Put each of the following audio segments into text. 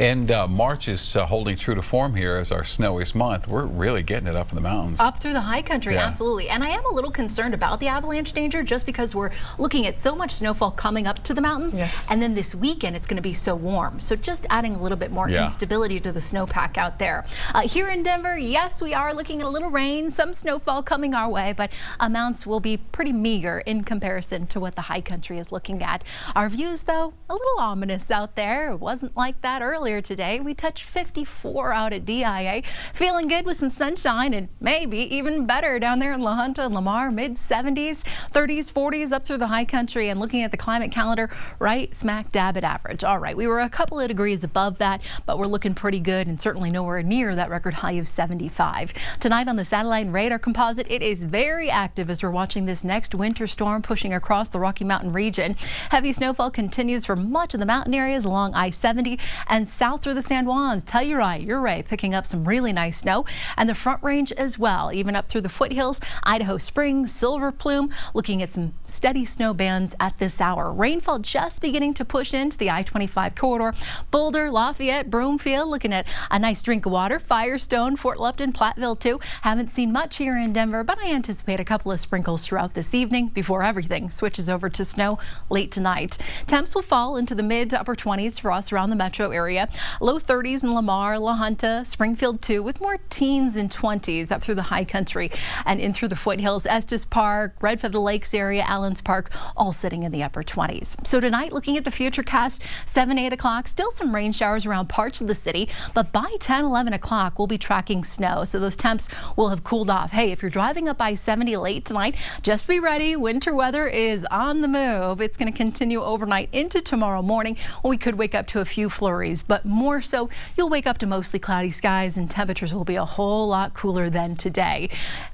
And March is holding true to form here as our snowiest month. We're really getting it up in the mountains. Up through the high country, Yeah. absolutely. And I am a little concerned about the avalanche danger just because we're looking at so much snowfall coming up to the mountains. Yes. And then this weekend, it's going to be so warm. So just adding a little bit more instability to the snowpack out there. Here in Denver, yes, we are looking at a little rain, some snowfall coming our way, but amounts will be pretty meager in comparison to what the high country is looking at. Our views, though, a little ominous out there. It wasn't like that earlier today. We touched 54 out at DIA. Feeling good with some sunshine and maybe even better down there in La Junta and Lamar, mid-70s, 30s, 40s up through the high country. And looking at the climate calendar, right smack dab at average. All right, we were a couple of degrees above that, but we're looking pretty good and certainly nowhere near that record high of 75. Tonight on the satellite and radar composite, it is very active as we're watching this next winter storm pushing across the Rocky Mountain region. Heavy snowfall continues for much of the mountain areas along I-70 and south through the San Juans. Telluride, Ouray picking up some really nice snow, and the Front Range as well, even up through the foothills, Idaho Springs, Silver Plume, looking at some steady snow bands at this hour. Rainfall just beginning to push into the I-25 corridor. Boulder, Lafayette, Broomfield, looking at a nice drink of water. Firestone, Fort Lupton, Platteville too. Haven't seen much here in Denver, but I anticipate a couple of sprinkles throughout this evening before everything switches over to snow late tonight. Temps will fall into the mid to upper 20s for us around the metro area. Low 30s in Lamar, La Junta, Springfield too, with more teens and 20s up through the high country and in through the foothills. Estes Park, Red Feather Lakes area, Allens Park, all sitting in the upper 20s. So tonight, looking at the futurecast, 7, 8 o'clock, still some rain showers around parts of the city, but by 10, 11 o'clock, we'll be tracking snow. So those temps will have cooled off. Hey, if you're driving up I-70 late tonight, just be ready. Winter weather is on the move. It's going to continue overnight into tomorrow morning. We could wake up to a few flurries, but more so, you'll wake up to mostly cloudy skies and temperatures will be a whole lot cooler than today.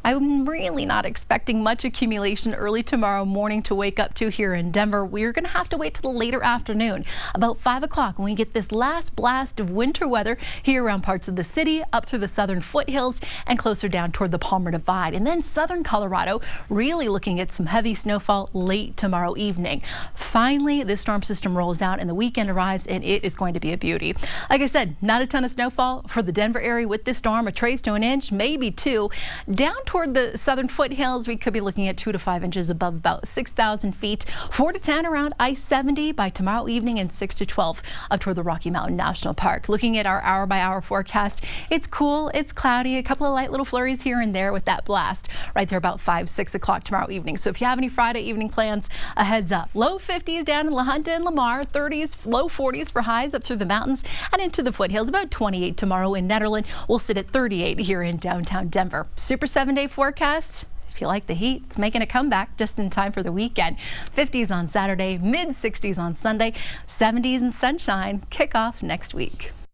I'm really not expecting much accumulation early tomorrow morning to wake up to here in Denver. We're going to have to wait till the later afternoon, about 5 o'clock, when we get this last blast of winter weather here around parts of the city, up through the southern foothills and closer down toward the Palmer Divide. And then southern Colorado, really looking at some heavy snowfall late tomorrow evening. Finally, this storm system rolls out and the weekend arrives, and it is going to be a beauty. Like I said, not a ton of snowfall for the Denver area with this storm, a trace to an inch, maybe 2. Down toward the southern foothills, we could be looking at 2 to 5 inches above about 6,000 feet, 4 to 10 around I-70 by tomorrow evening, and 6 to 12 up toward the Rocky Mountain National Park. Looking at our hour-by-hour forecast, it's cool, it's cloudy, a couple of light little flurries here and there with that blast right there about 5, 6 o'clock tomorrow evening. So if you have any Friday evening plans, a heads up. Low 50s down in La Junta and Lamar, 30s, low 40s for highs up through the mountains and into the foothills. About 28 tomorrow in Nederland. We'll sit at 38 here in downtown Denver. Super 7-day forecast. If you like the heat, it's making a comeback just in time for the weekend. 50s on Saturday, mid 60s on Sunday, 70s and sunshine. Kickoff next week.